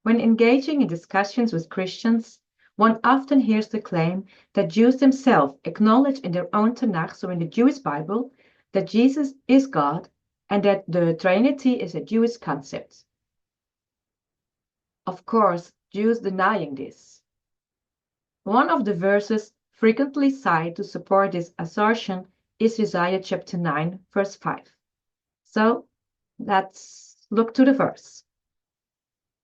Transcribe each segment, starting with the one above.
When engaging in discussions with Christians, one often hears the claim that Jews themselves acknowledge in their own Tanakh, so in the Jewish Bible, that Jesus is God and that the Trinity is a Jewish concept. Of course, Jews denying this. One of the verses frequently cited to support this assertion is Isaiah chapter 9, verse 5. So let's look to the verse.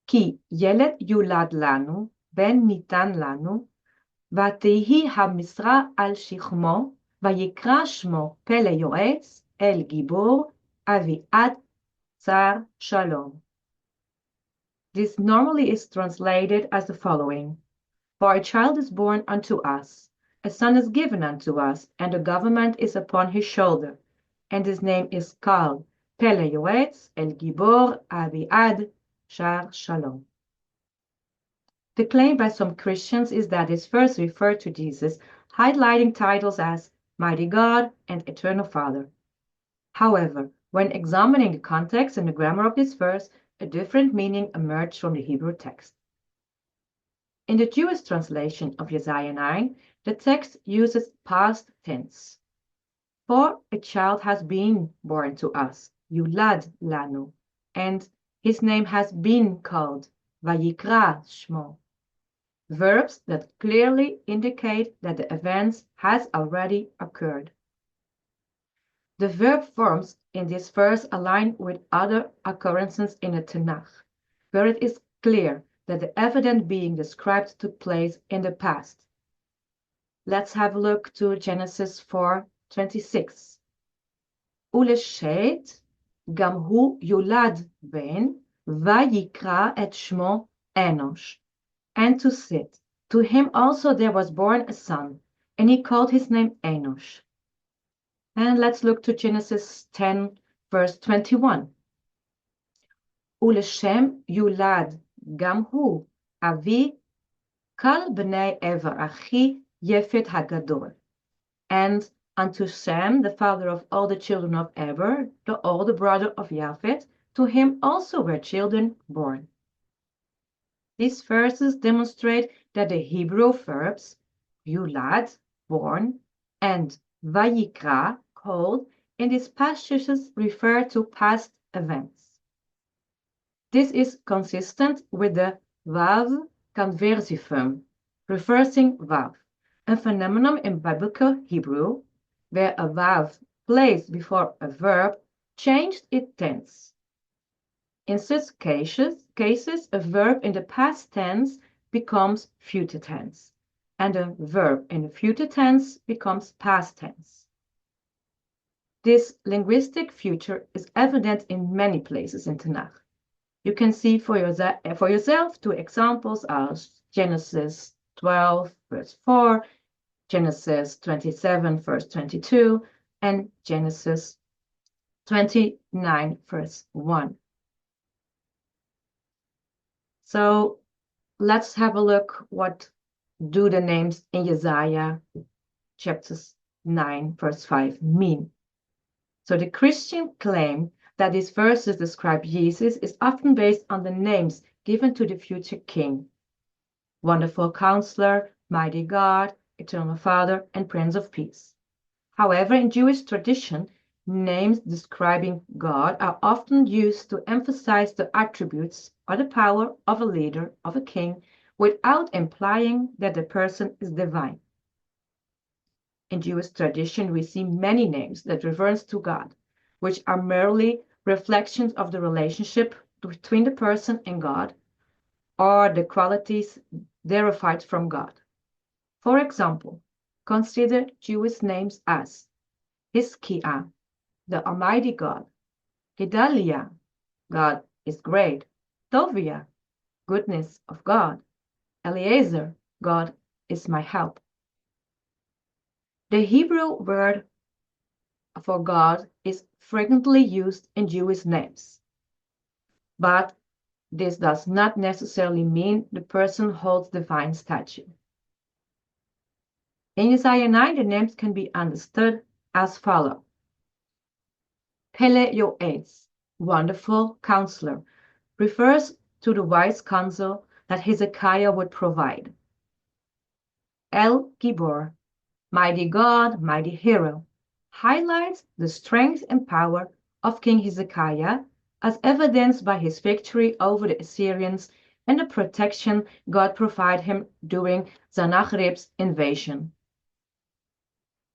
Ki ילד יולד לנו, בן ניתן לנו, ותהי המשרה על שכמו, ויקרא שמו פלא יועץ, אל גיבור, אביעד, שר שלום. This normally is translated as the following. For a child is born unto us, a son is given unto us, and the government is upon his shoulder, and his name is called Pele Yoetz, El Gibor, Aviad, Shar Shalom. The claim by some Christians is that this verse referred to Jesus, highlighting titles as Mighty God and Eternal Father. However, when examining the context and the grammar of this verse, a different meaning emerged from the Hebrew text. In the Jewish translation of Isaiah 9, the text uses past tense. For a child has been born to us, Yulad Lanu, and his name has been called, Vayikra Shmo. Verbs that clearly indicate that the event has already occurred. The verb forms in this verse align with other occurrences in the Tanakh, where it is clear that the event being described took place in the past. Let's have a look to Genesis 4:26. Uleshet gam hu yulad ben vayikra et shmo Enosh. And to sit, to him also there was born a son, and he called his name Enosh. And let's look to Genesis 10, verse 21. Uleshem yulad gam hu avi kal b'nei ever achi Yefet Hagadol. And unto Shem, the father of all the children of Eber, the older brother of Japhet, to him also were children born. These verses demonstrate that the Hebrew verbs yulad, born, and vayikra, called, in these passages refer to past events. This is consistent with the vav conversifum, reversing vav, a phenomenon in biblical Hebrew where a vav placed before a verb changed its tense. In such cases, a verb in the past tense becomes future tense, and a verb in the future tense becomes past tense. This linguistic feature is evident in many places in Tanakh. You can see for yourself two examples as Genesis 12, verse 4, Genesis 27, verse 22, and Genesis 29, verse 1. So let's have a look what do the names in Isaiah chapters 9, verse 5 mean. So the Christian claim that these verses describe Jesus is often based on the names given to the future king. Wonderful Counselor, Mighty God, Eternal Father, and Prince of Peace. However, in Jewish tradition, names describing God are often used to emphasize the attributes or the power of a leader, of a king, without implying that the person is divine. In Jewish tradition, we see many names that refer to God, which are merely reflections of the relationship between the person and God, or the qualities derived from God. For example, consider Jewish names as Hezikiah, the Almighty God, Gedaliah, God is great, Tovia, goodness of God, Eliezer, God is my help. The Hebrew word for God is frequently used in Jewish names, but this does not necessarily mean the person holds divine stature. In Isaiah 9, the names can be understood as follows. Pele Yoetz, Wonderful Counselor, refers to the wise counsel that Hezekiah would provide. El Gibor, mighty God, mighty hero, highlights the strength and power of King Hezekiah as evidenced by his victory over the Assyrians and the protection God provided him during Sennacherib's invasion.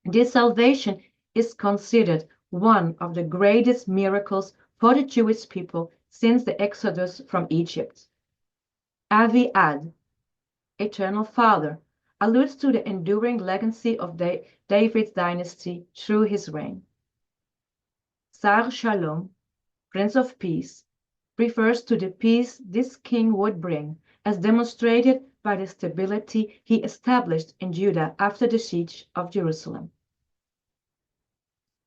This salvation is considered one of the greatest miracles for the Jewish people since the Exodus from Egypt. Avi Ad, Eternal Father, alludes to the enduring legacy of David's dynasty through his reign. Sar Shalom, Prince of Peace, refers to the peace this king would bring, as demonstrated by the stability he established in Judah after the siege of Jerusalem.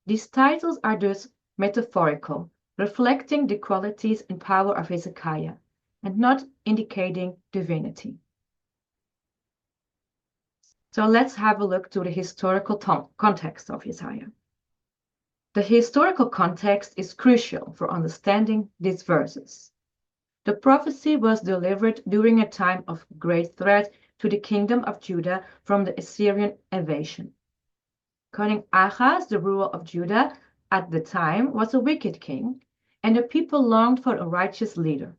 These titles are thus metaphorical, reflecting the qualities and power of Hezekiah, and not indicating divinity. So let's have a look to the historical context of Hezekiah. The historical context is crucial for understanding these verses. The prophecy was delivered during a time of great threat to the kingdom of Judah from the Assyrian invasion. King Ahaz, the ruler of Judah at the time, was a wicked king, and the people longed for a righteous leader.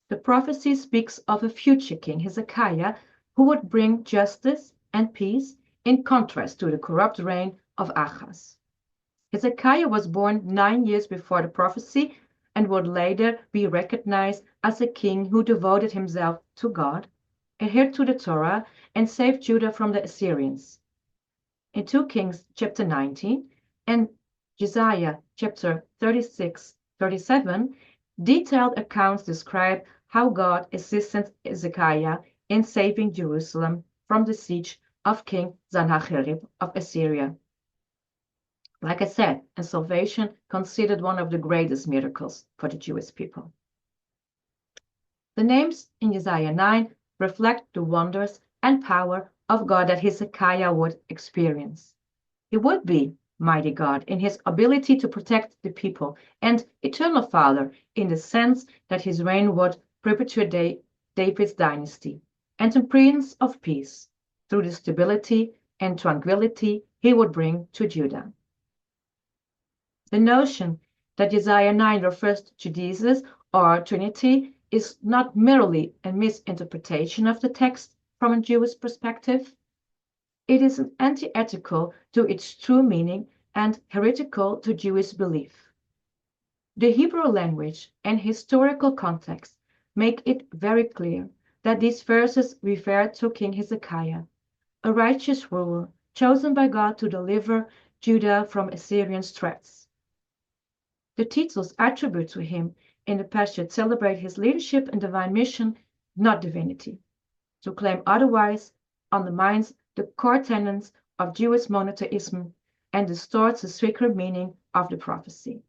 The prophecy speaks of a future king, Hezekiah, who would bring justice and peace in contrast to the corrupt reign of Ahaz. Hezekiah was born 9 years before the prophecy and would later be recognized as a king who devoted himself to God, adhered to the Torah, and saved Judah from the Assyrians. In 2 Kings chapter 19 and Isaiah chapter 36-37, detailed accounts describe how God assisted Hezekiah in saving Jerusalem from the siege of King Sennacherib of Assyria. Like I said, and salvation considered one of the greatest miracles for the Jewish people. The names in Isaiah 9 reflect the wonders and power of God that Hezekiah would experience. He would be mighty God in his ability to protect the people, and eternal Father in the sense that his reign would perpetuate David's dynasty, and a Prince of Peace through the stability and tranquility he would bring to Judah. The notion that Isaiah 9 refers to Jesus or Trinity is not merely a misinterpretation of the text from a Jewish perspective. It is antithetical to its true meaning and heretical to Jewish belief. The Hebrew language and historical context make it very clear that these verses refer to King Hezekiah, a righteous ruler chosen by God to deliver Judah from Assyrian threats. The titles attributed to him in the passage celebrate his leadership and divine mission, not divinity. To claim otherwise undermines the core tenets of Jewish monotheism and distorts the sacred meaning of the prophecy.